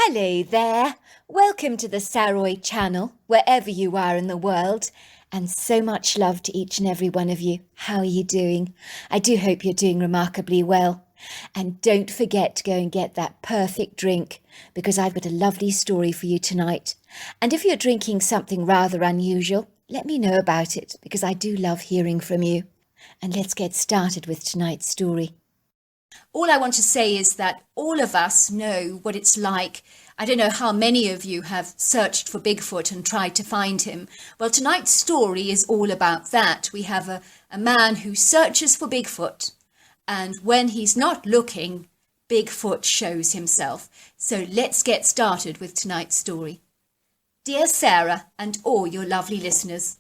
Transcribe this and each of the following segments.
Hello there. Welcome to the Saroy channel, wherever you are in the world. And so much love to each and every one of you. How are you doing? I do hope you're doing remarkably well. And don't forget to go and get that perfect drink, because I've got a lovely story for you tonight. And if you're drinking something rather unusual, let me know about it, because I do love hearing from you. And let's get started with tonight's story. All I want to say is that all of us know what it's like. I don't know how many of you have searched for Bigfoot and tried to find him. Well, tonight's story is all about that. We have a man who searches for Bigfoot, and when he's not looking, Bigfoot shows himself. So let's get started with tonight's story. Dear Sarah and all your lovely listeners,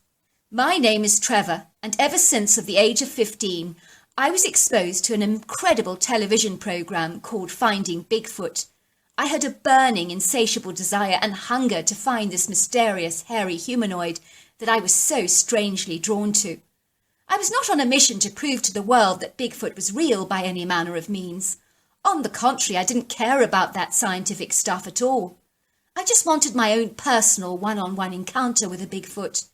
my name is Trevor, and ever since of the age of 15, I was exposed to an incredible television program called Finding Bigfoot. I had a burning, insatiable desire and hunger to find this mysterious, hairy humanoid that I was so strangely drawn to. I was not on a mission to prove to the world that Bigfoot was real by any manner of means. On the contrary, I didn't care about that scientific stuff at all. I just wanted my own personal one-on-one encounter with a Bigfoot.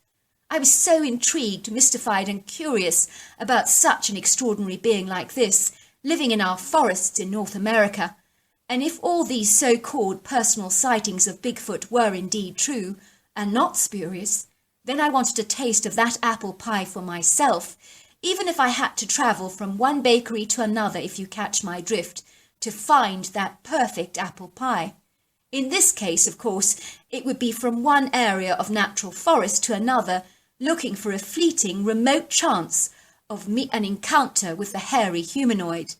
I was so intrigued, mystified and curious about such an extraordinary being like this, living in our forests in North America. And if all these so-called personal sightings of Bigfoot were indeed true, and not spurious, then I wanted a taste of that apple pie for myself, even if I had to travel from one bakery to another, if you catch my drift, to find that perfect apple pie. In this case, of course, it would be from one area of natural forest to another, looking for a fleeting, remote chance of an encounter with the hairy humanoid.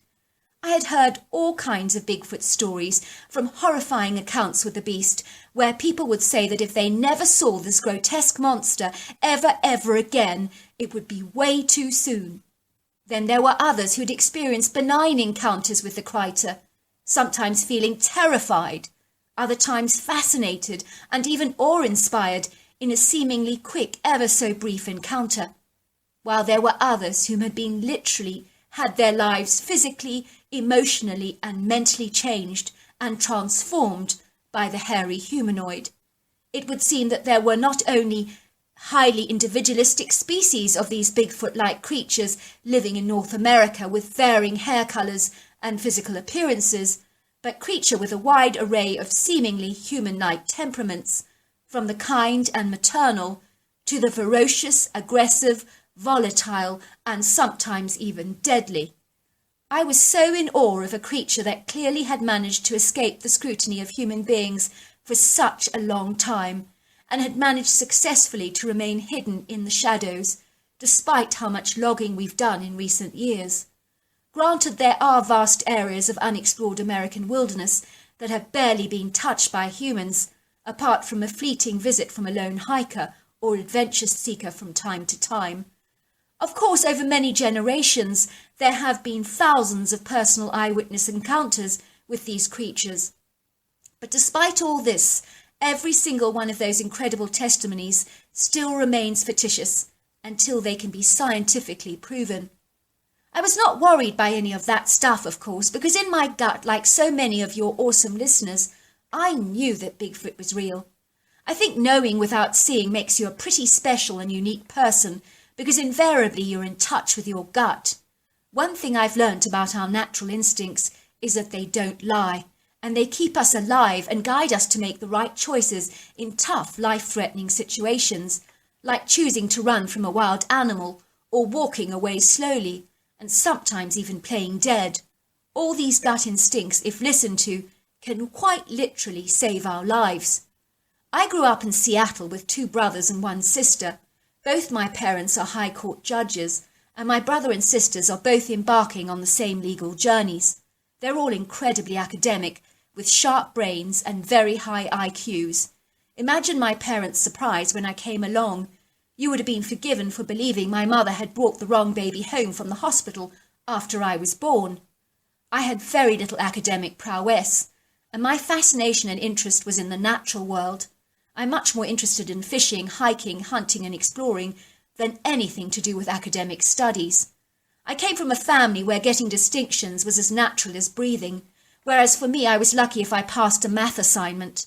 I had heard all kinds of Bigfoot stories, from horrifying accounts with the beast, where people would say that if they never saw this grotesque monster ever again, it would be way too soon. Then there were others who'd experienced benign encounters with the criature, sometimes feeling terrified, other times fascinated and even awe-inspired in a seemingly quick, ever so brief encounter, while there were others whom had been literally had their lives physically, emotionally and mentally changed and transformed by the hairy humanoid. It would seem that there were not only highly individualistic species of these Bigfoot-like creatures living in North America with varying hair colours and physical appearances, but creatures with a wide array of seemingly human-like temperaments, from the kind and maternal to the ferocious, aggressive, volatile, and sometimes even deadly. I was so in awe of a creature that clearly had managed to escape the scrutiny of human beings for such a long time, and had managed successfully to remain hidden in the shadows, despite how much logging we've done in recent years. Granted, there are vast areas of unexplored American wilderness that have barely been touched by humans, apart from a fleeting visit from a lone hiker or adventure seeker from time to time. Of course, over many generations, there have been thousands of personal eyewitness encounters with these creatures. But despite all this, every single one of those incredible testimonies still remains fictitious until they can be scientifically proven. I was not worried by any of that stuff, of course, because in my gut, like so many of your awesome listeners, I knew that Bigfoot was real. I think knowing without seeing makes you a pretty special and unique person, because invariably you're in touch with your gut. One thing I've learnt about our natural instincts is that they don't lie, and they keep us alive and guide us to make the right choices in tough, life-threatening situations, like choosing to run from a wild animal or walking away slowly, and sometimes even playing dead. All these gut instincts, if listened to, can quite literally save our lives. I grew up in Seattle with 2 brothers and 1 sister. Both my parents are High Court judges, and my brother and sisters are both embarking on the same legal journeys. They're all incredibly academic, with sharp brains and very high IQs. Imagine my parents' surprise when I came along. You would have been forgiven for believing my mother had brought the wrong baby home from the hospital after I was born. I had very little academic prowess, and my fascination and interest was in the natural world. I'm much more interested in fishing, hiking, hunting and exploring than anything to do with academic studies. I came from a family where getting distinctions was as natural as breathing. whereas for me I was lucky if I passed a math assignment.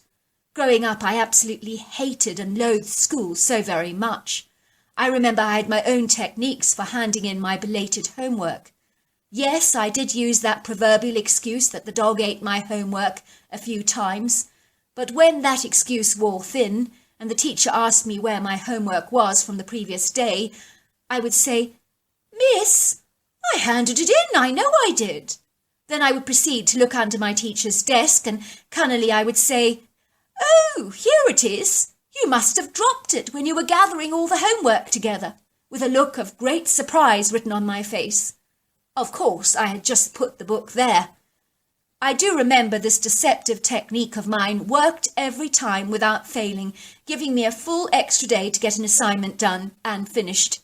Growing up, I absolutely hated and loathed school so very much. I remember I had my own techniques for handing in my belated homework. Yes, I did use that proverbial excuse that the dog ate my homework a few times, but when that excuse wore thin and the teacher asked me where my homework was from the previous day, I would say, "Miss, I handed it in, I know I did." Then I would proceed to look under my teacher's desk and cunningly I would say, "Oh, here it is. You must have dropped it when you were gathering all the homework together," with a look of great surprise written on my face. Of course, I had just put the book there. I do remember this deceptive technique of mine worked every time without failing, giving me a full extra day to get an assignment done and finished.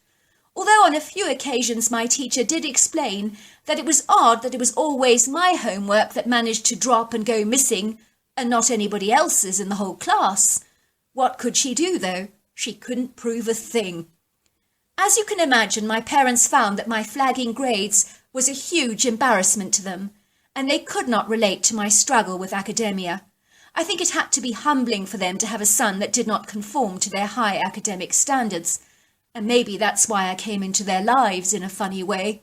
Although on a few occasions my teacher did explain that it was odd that it was always my homework that managed to drop and go missing, and not anybody else's in the whole class. What could she do, though? She couldn't prove a thing. As you can imagine, my parents found that my flagging grades was a huge embarrassment to them, and they could not relate to my struggle with academia. I think it had to be humbling for them to have a son that did not conform to their high academic standards, and maybe that's why I came into their lives in a funny way.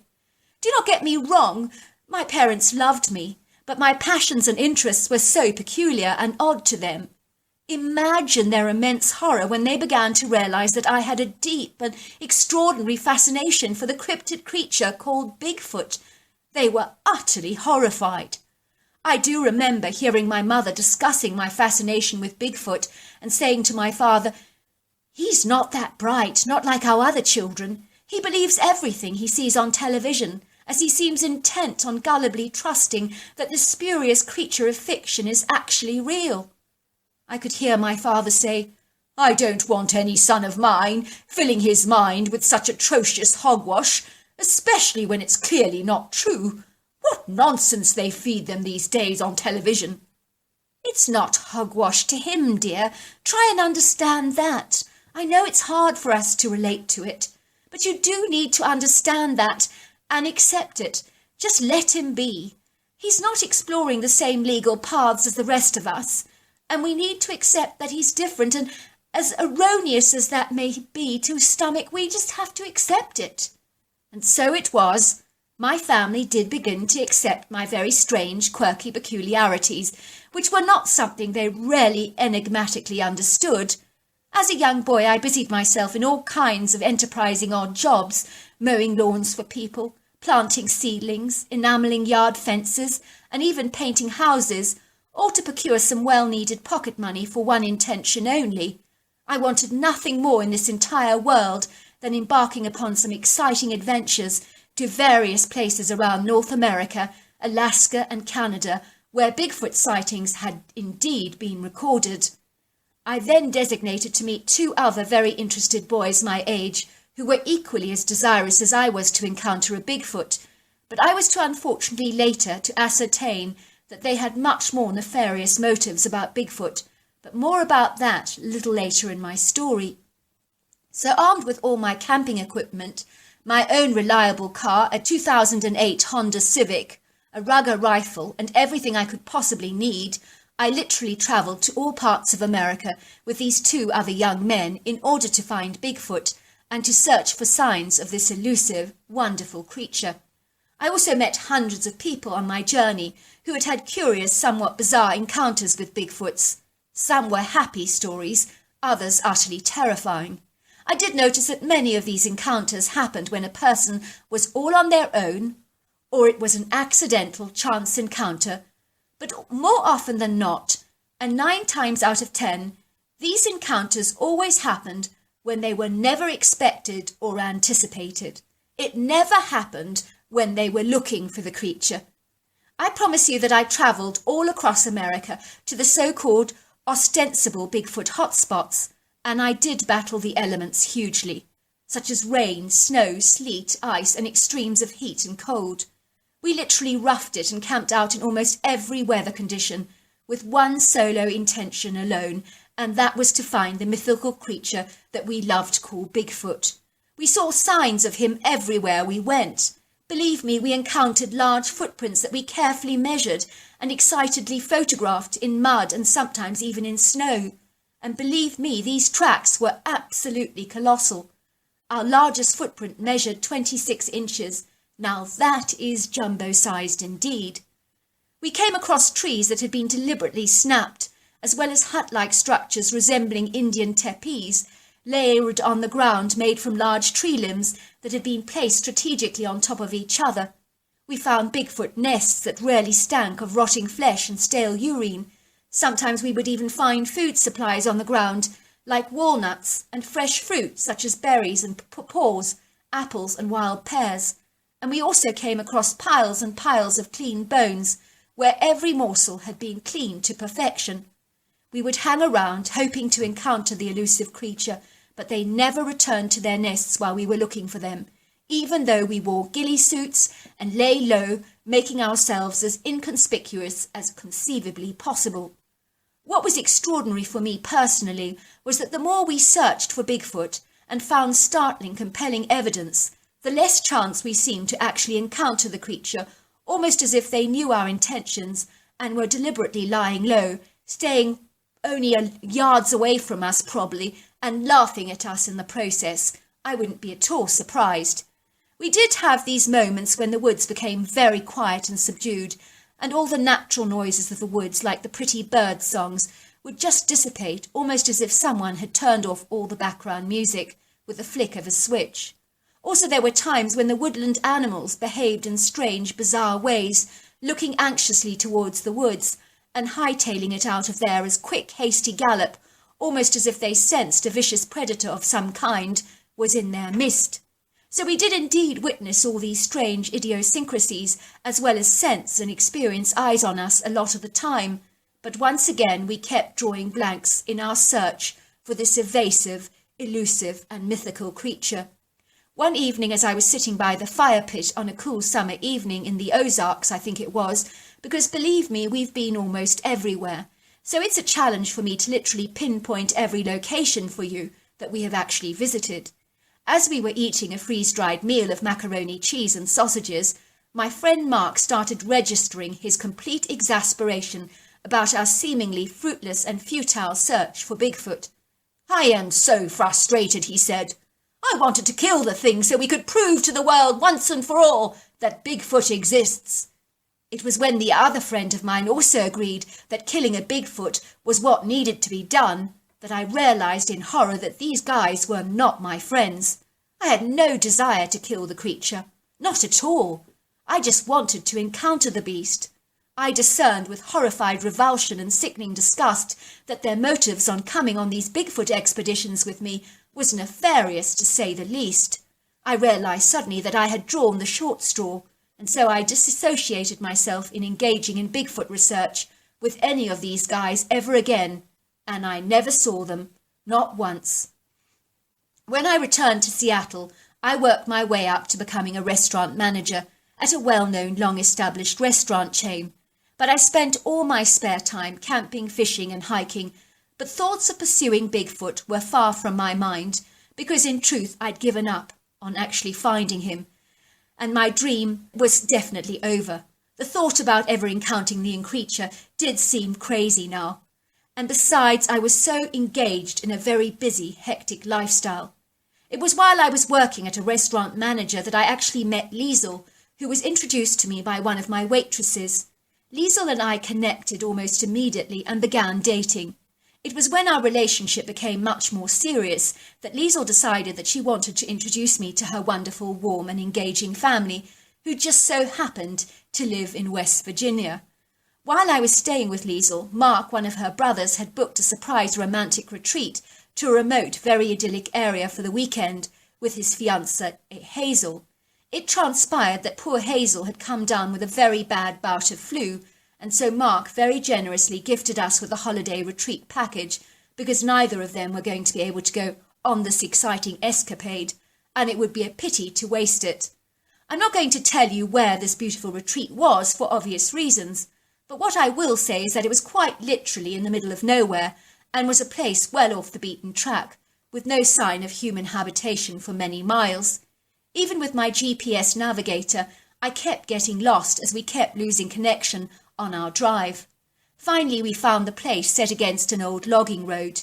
Do not get me wrong, my parents loved me, but my passions and interests were so peculiar and odd to them. Imagine their immense horror when they began to realize that I had a deep and extraordinary fascination for the cryptid creature called Bigfoot. They were utterly horrified. I do remember hearing my mother discussing my fascination with Bigfoot and saying to my father, "He's not that bright, not like our other children. He believes everything he sees on television, as he seems intent on gullibly trusting that this spurious creature of fiction is actually real." I could hear my father say, "I don't want any son of mine filling his mind with such atrocious hogwash, especially when it's clearly not true. What nonsense they feed them these days on television." It's not hogwash to him, dear. Try and understand that. I know it's hard for us to relate to it, but you do need to understand that and accept it. Just let him be. He's not exploring the same legal paths as the rest of us, and we need to accept that he's different, and as erroneous as that may be to stomach, we just have to accept it. And so it was. My family did begin to accept my very strange, quirky peculiarities, which were not something they really enigmatically understood. As a young boy, I busied myself in all kinds of enterprising odd jobs, mowing lawns for people, planting seedlings, enamelling yard fences, and even painting houses, all to procure some well-needed pocket money for one intention only. I wanted nothing more in this entire world than embarking upon some exciting adventures to various places around North America, Alaska and Canada, where Bigfoot sightings had indeed been recorded. I then designated to meet 2 other very interested boys my age, who were equally as desirous as I was to encounter a Bigfoot, but I was to unfortunately later to ascertain that they had much more nefarious motives about Bigfoot, but more about that a little later in my story. So armed with all my camping equipment, my own reliable car, a 2008 Honda Civic, a Ruger rifle, and everything I could possibly need, I literally travelled to all parts of America with these 2 other young men in order to find Bigfoot and to search for signs of this elusive, wonderful creature. I also met hundreds of people on my journey who had had curious, somewhat bizarre encounters with Bigfoots. Some were happy stories, others utterly terrifying. I did notice that many of these encounters happened when a person was all on their own, or it was an accidental chance encounter, but more often than not, and 9 times out of 10, these encounters always happened when they were never expected or anticipated. It never happened when they were looking for the creature. I promise you that I travelled all across America to the so-called ostensible Bigfoot hotspots, and I did battle the elements hugely, such as rain, snow, sleet, ice, and extremes of heat and cold. We literally roughed it and camped out in almost every weather condition, with one solo intention alone, and that was to find the mythical creature that we loved to call Bigfoot. We saw signs of him everywhere we went, Believe me, we encountered large footprints that we carefully measured and excitedly photographed in mud and sometimes even in snow. And believe me, these tracks were absolutely colossal. Our largest footprint measured 26 inches. Now that is jumbo-sized indeed. We came across trees that had been deliberately snapped, as well as hut-like structures resembling Indian tepees, layered on the ground made from large tree limbs that had been placed strategically on top of each other. We found Bigfoot nests that rarely stank of rotting flesh and stale urine. Sometimes we would even find food supplies on the ground, like walnuts and fresh fruit such as berries and paws, apples and wild pears. And we also came across piles and piles of clean bones, where every morsel had been cleaned to perfection. We would hang around, hoping to encounter the elusive creature, but they never returned to their nests while we were looking for them, even though we wore ghillie suits and lay low, making ourselves as inconspicuous as conceivably possible. What was extraordinary for me personally was that the more we searched for Bigfoot and found startling, compelling evidence, the less chance we seemed to actually encounter the creature, almost as if they knew our intentions and were deliberately lying low, staying only yards away from us probably, and laughing at us in the process. I wouldn't be at all surprised. We did have these moments when the woods became very quiet and subdued, and all the natural noises of the woods, like the pretty bird songs, would just dissipate, almost as if someone had turned off all the background music with the flick of a switch. Also, there were times when the woodland animals behaved in strange, bizarre ways, looking anxiously towards the woods, and hightailing it out of there as quick, hasty gallop, almost as if they sensed a vicious predator of some kind was in their midst. So we did indeed witness all these strange idiosyncrasies, as well as sense and experience eyes on us a lot of the time. But once again we kept drawing blanks in our search for this evasive, elusive and mythical creature. One evening, as I was sitting by the fire pit on a cool summer evening in the Ozarks, I think it was, because believe me, we've been almost everywhere, so it's a challenge for me to literally pinpoint every location for you that we have actually visited. As we were eating a freeze-dried meal of macaroni, cheese and sausages, my friend Mark started registering his complete exasperation about our seemingly fruitless and futile search for Bigfoot. "I am so frustrated," he said. "I wanted to kill the thing so we could prove to the world once and for all that Bigfoot exists." It was when the other friend of mine also agreed that killing a Bigfoot was what needed to be done that I realized in horror that these guys were not my friends. I had no desire to kill the creature, not at all. I just wanted to encounter the beast. I discerned with horrified revulsion and sickening disgust that their motives on coming on these Bigfoot expeditions with me was nefarious, to say the least. I realized suddenly that I had drawn the short straw, and so I disassociated myself in engaging in Bigfoot research with any of these guys ever again, and I never saw them, not once. When I returned to Seattle, I worked my way up to becoming a restaurant manager at a well-known, long-established restaurant chain. But I spent all my spare time camping, fishing and hiking, but thoughts of pursuing Bigfoot were far from my mind, because in truth I'd given up on actually finding him, and my dream was definitely over. The thought about ever encountering the creature did seem crazy now, and besides I was so engaged in a very busy, hectic lifestyle. It was while I was working at a restaurant manager that I actually met Liesel, who was introduced to me by one of my waitresses. Liesel and I connected almost immediately and began dating. It was when our relationship became much more serious that Liesel decided that she wanted to introduce me to her wonderful, warm and engaging family, who just so happened to live in West Virginia. While I was staying with Liesel, Mark, one of her brothers, had booked a surprise romantic retreat to a remote, very idyllic area for the weekend with his fiancée, Hazel. It transpired that poor Hazel had come down with a very bad bout of flu, and so Mark very generously gifted us with a holiday retreat package, because neither of them were going to be able to go on this exciting escapade, and it would be a pity to waste it. I'm not going to tell you where this beautiful retreat was for obvious reasons, but what I will say is that it was quite literally in the middle of nowhere, and was a place well off the beaten track, with no sign of human habitation for many miles. Even with my GPS navigator, I kept getting lost as we kept losing connection on our drive. Finally, we found the place set against an old logging road.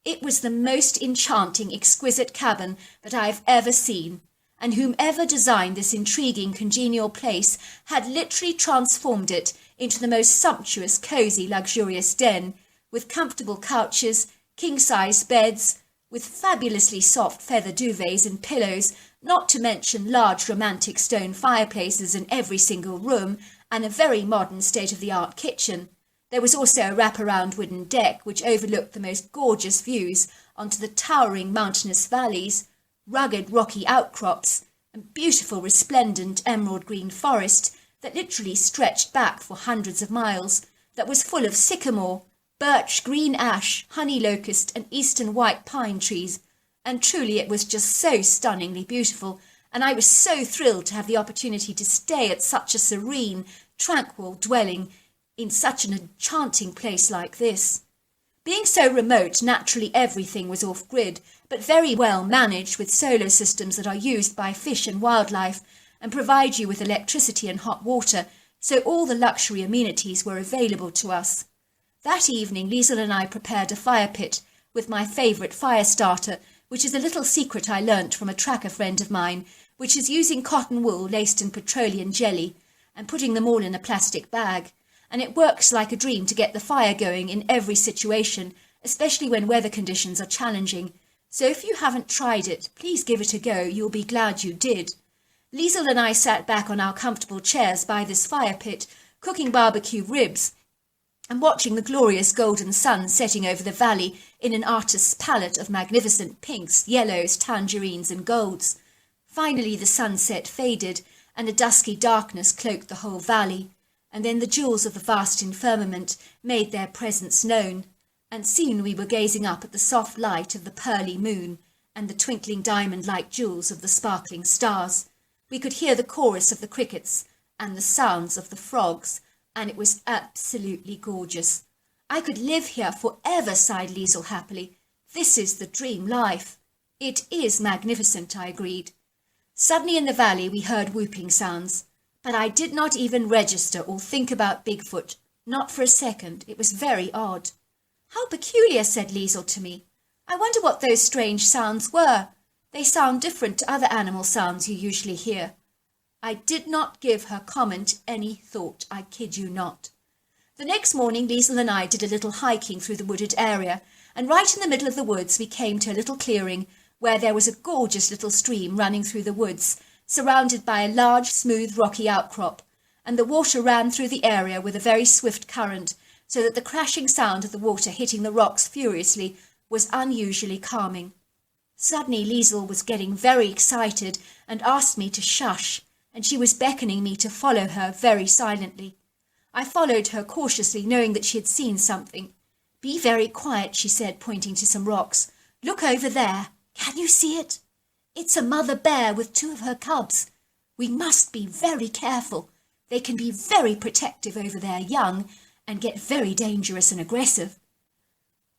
It was the most enchanting, exquisite cabin that I have ever seen, and whomever designed this intriguing, congenial place had literally transformed it into the most sumptuous, cosy, luxurious den, with comfortable couches, king-size beds, with fabulously soft feather duvets and pillows, not to mention large romantic stone fireplaces in every single room, and a very modern state-of-the-art kitchen. There was also a wraparound wooden deck which overlooked the most gorgeous views onto the towering mountainous valleys, rugged rocky outcrops, and beautiful resplendent emerald green forest that literally stretched back for hundreds of miles, that was full of sycamore, birch, green ash, honey locust, and eastern white pine trees, and truly it was just so stunningly beautiful, and I was so thrilled to have the opportunity to stay at such a serene, tranquil dwelling in such an enchanting place like this. Being so remote, naturally everything was off-grid, but very well managed with solar systems that are used by fish and wildlife and provide you with electricity and hot water, so all the luxury amenities were available to us. That evening, Liesl and I prepared a fire pit with my favourite fire starter, which is a little secret I learnt from a tracker friend of mine, which is using cotton wool laced in petroleum jelly and putting them all in a plastic bag. And it works like a dream to get the fire going in every situation, especially when weather conditions are challenging. So if you haven't tried it, please give it a go. You'll be glad you did. Liesl and I sat back on our comfortable chairs by this fire pit, cooking barbecue ribs and watching the glorious golden sun setting over the valley in an artist's palette of magnificent pinks, yellows, tangerines and golds. Finally the sunset faded, and a dusky darkness cloaked the whole valley, and then the jewels of the vast firmament made their presence known, and soon we were gazing up at the soft light of the pearly moon and the twinkling diamond-like jewels of the sparkling stars. We could hear the chorus of the crickets and the sounds of the frogs, and it was absolutely gorgeous. I could live here forever, sighed Liesl happily. This is the dream life. It is magnificent, I agreed. Suddenly in the valley we heard whooping sounds, but I did not even register or think about Bigfoot, not for a second. It was very odd. How peculiar, said Liesl to me. I wonder what those strange sounds were. They sound different to other animal sounds you usually hear. I did not give her comment any thought, I kid you not. The next morning Liesl and I did a little hiking through the wooded area, and right in the middle of the woods we came to a little clearing where there was a gorgeous little stream running through the woods, surrounded by a large, smooth, rocky outcrop, and the water ran through the area with a very swift current, so that the crashing sound of the water hitting the rocks furiously was unusually calming. Suddenly Liesl was getting very excited and asked me to shush, and she was beckoning me to follow her very silently. I followed her cautiously, knowing that she had seen something. Be very quiet, she said, pointing to some rocks. Look over there. Can you see it? It's a mother bear with 2 of her cubs. We must be very careful. They can be very protective over their young and get very dangerous and aggressive.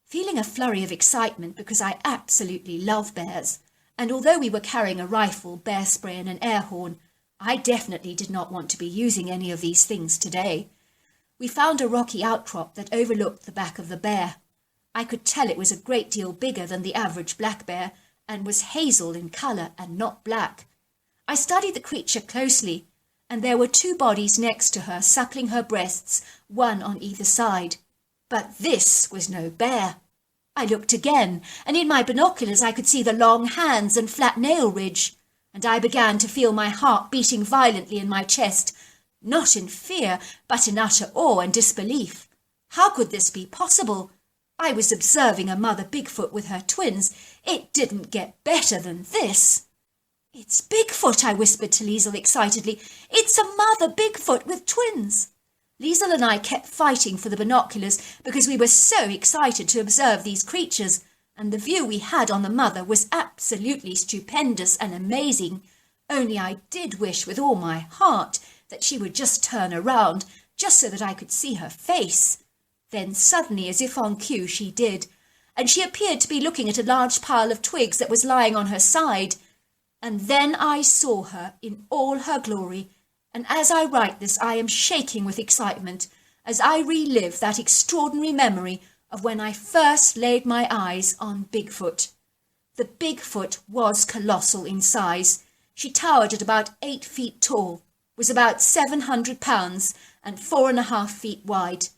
Feeling a flurry of excitement because I absolutely love bears, and although we were carrying a rifle, bear spray and an air horn, I definitely did not want to be using any of these things today. We found a rocky outcrop that overlooked the back of the bear. I could tell it was a great deal bigger than the average black bear and was hazel in colour and not black. I studied the creature closely, and there were 2 bodies next to her, suckling her breasts, one on either side. But this was no bear. I looked again, and in my binoculars I could see the long hands and flat nail ridge, and I began to feel my heart beating violently in my chest, not in fear, but in utter awe and disbelief. How could this be possible? I was observing a mother Bigfoot with her twins. It didn't get better than this. It's Bigfoot, I whispered to Liesl excitedly. It's a mother Bigfoot with twins. Liesl and I kept fighting for the binoculars because we were so excited to observe these creatures, and the view we had on the mother was absolutely stupendous and amazing. Only I did wish with all my heart that she would just turn around, just so that I could see her face. Then suddenly, as if on cue, she did, and she appeared to be looking at a large pile of twigs that was lying on her side. And then I saw her in all her glory, and as I write this I am shaking with excitement as I relive that extraordinary memory of when I first laid my eyes on Bigfoot. The Bigfoot was colossal in size. She towered at about 8 feet tall, was about 700 pounds, and 4.5 feet wide.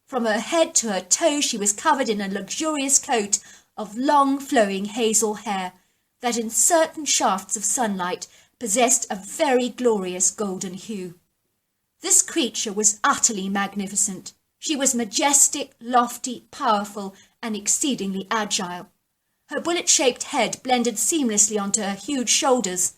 From her head to her toes she was covered in a luxurious coat of long flowing hazel hair that in certain shafts of sunlight possessed a very glorious golden hue. This creature was utterly magnificent. She was majestic, lofty, powerful, and exceedingly agile. Her bullet-shaped head blended seamlessly onto her huge shoulders.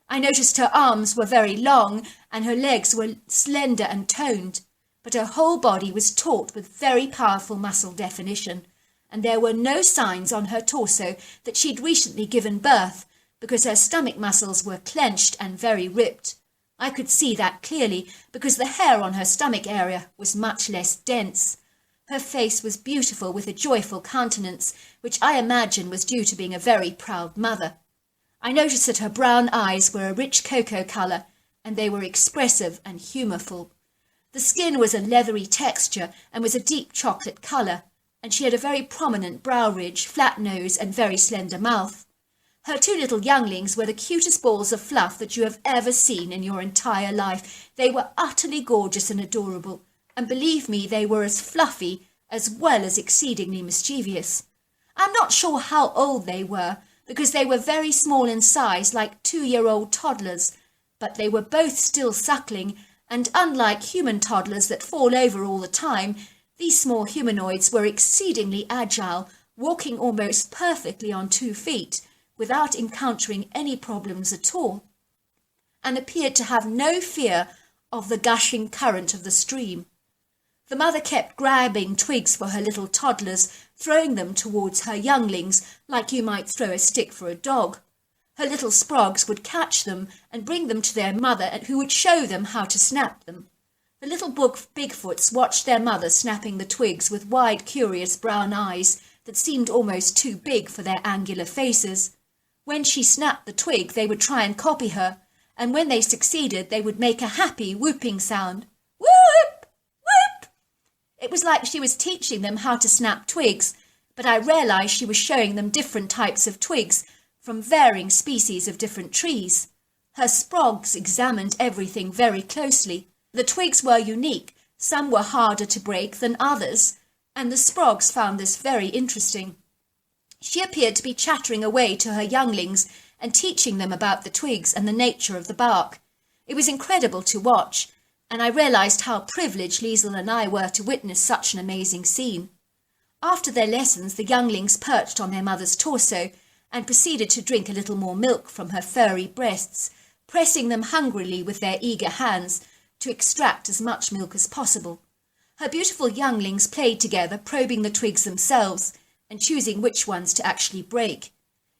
I noticed her arms were very long and her legs were slender and toned, but her whole body was taut with very powerful muscle definition, and there were no signs on her torso that she'd recently given birth, because her stomach muscles were clenched and very ripped. I could see that clearly, because the hair on her stomach area was much less dense. Her face was beautiful, with a joyful countenance, which I imagine was due to being a very proud mother. I noticed that her brown eyes were a rich cocoa colour, and they were expressive and humourful. The skin was a leathery texture and was a deep chocolate colour, and she had a very prominent brow ridge, flat nose, and very slender mouth. Her 2 little younglings were the cutest balls of fluff that you have ever seen in your entire life. They were utterly gorgeous and adorable, and believe me, they were as fluffy as well as exceedingly mischievous. I'm not sure how old they were, because they were very small in size, like 2-year-old toddlers, but they were both still suckling, and unlike human toddlers that fall over all the time, these small humanoids were exceedingly agile, walking almost perfectly on 2 feet, without encountering any problems at all, and appeared to have no fear of the gushing current of the stream. The mother kept grabbing twigs for her little toddlers, throwing them towards her younglings like you might throw a stick for a dog. Her little sprogs would catch them and bring them to their mother, who would show them how to snap them. The little Bigfoots watched their mother snapping the twigs with wide, curious brown eyes that seemed almost too big for their angular faces. When she snapped the twig, they would try and copy her, and when they succeeded, they would make a happy whooping sound. Whoop! Whoop! It was like she was teaching them how to snap twigs, but I realized she was showing them different types of twigs from varying species of different trees. Her sprogs examined everything very closely. The twigs were unique. Some were harder to break than others, and the sprogs found this very interesting. She appeared to be chattering away to her younglings and teaching them about the twigs and the nature of the bark. It was incredible to watch, and I realized how privileged Liesl and I were to witness such an amazing scene. After their lessons, the younglings perched on their mother's torso and proceeded to drink a little more milk from her furry breasts, pressing them hungrily with their eager hands to extract as much milk as possible. Her beautiful younglings played together, probing the twigs themselves and choosing which ones to actually break.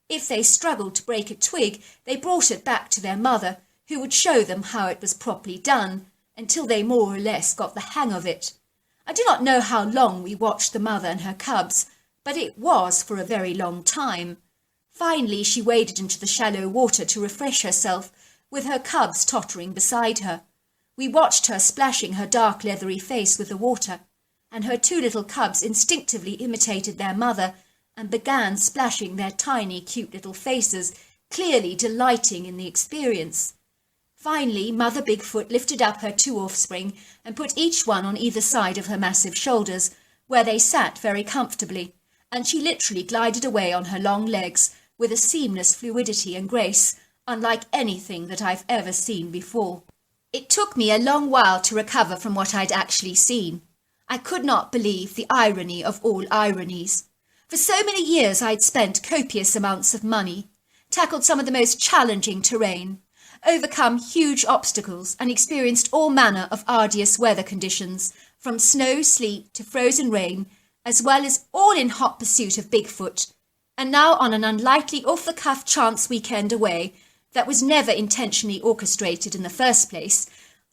If they struggled to break a twig, they brought it back to their mother, who would show them how it was properly done, until they more or less got the hang of it. I do not know how long we watched the mother and her cubs, but it was for a very long time. Finally, she waded into the shallow water to refresh herself, with her cubs tottering beside her. We watched her splashing her dark leathery face with the water, and her 2 little cubs instinctively imitated their mother and began splashing their tiny, cute little faces, clearly delighting in the experience. Finally, Mother Bigfoot lifted up her 2 offspring and put each one on either side of her massive shoulders, where they sat very comfortably, and she literally glided away on her long legs with a seamless fluidity and grace, unlike anything that I've ever seen before. It took me a long while to recover from what I'd actually seen. I could not believe the irony of all ironies. For so many years I'd spent copious amounts of money, tackled some of the most challenging terrain, overcome huge obstacles, and experienced all manner of arduous weather conditions, from snow, sleet to frozen rain, as well as all in hot pursuit of Bigfoot. And now, on an unlikely off-the-cuff chance weekend away that was never intentionally orchestrated in the first place,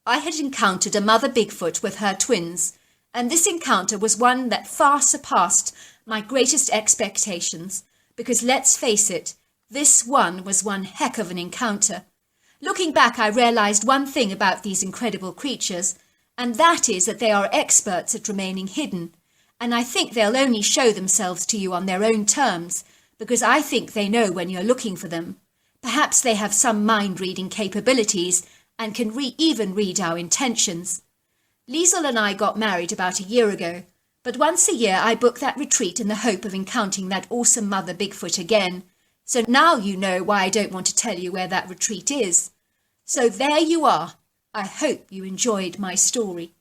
I had encountered a Mother Bigfoot with her twins, and this encounter was one that far surpassed my greatest expectations, because let's face it, This one was one heck of an encounter. Looking back, I realised one thing about these incredible creatures, and that is that they are experts at remaining hidden, and I think they'll only show themselves to you on their own terms, because I think they know when you're looking for them. Perhaps they have some mind-reading capabilities and can even read our intentions. Liesel and I got married about a year ago, but once a year I book that retreat in the hope of encountering that awesome mother Bigfoot again. So now you know why I don't want to tell you where that retreat is. So there you are. I hope you enjoyed my story.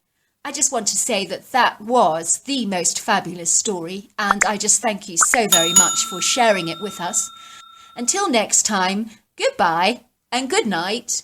I just want to say that that was the most fabulous story, and I just thank you so very much for sharing it with us. Until next time, goodbye and good night.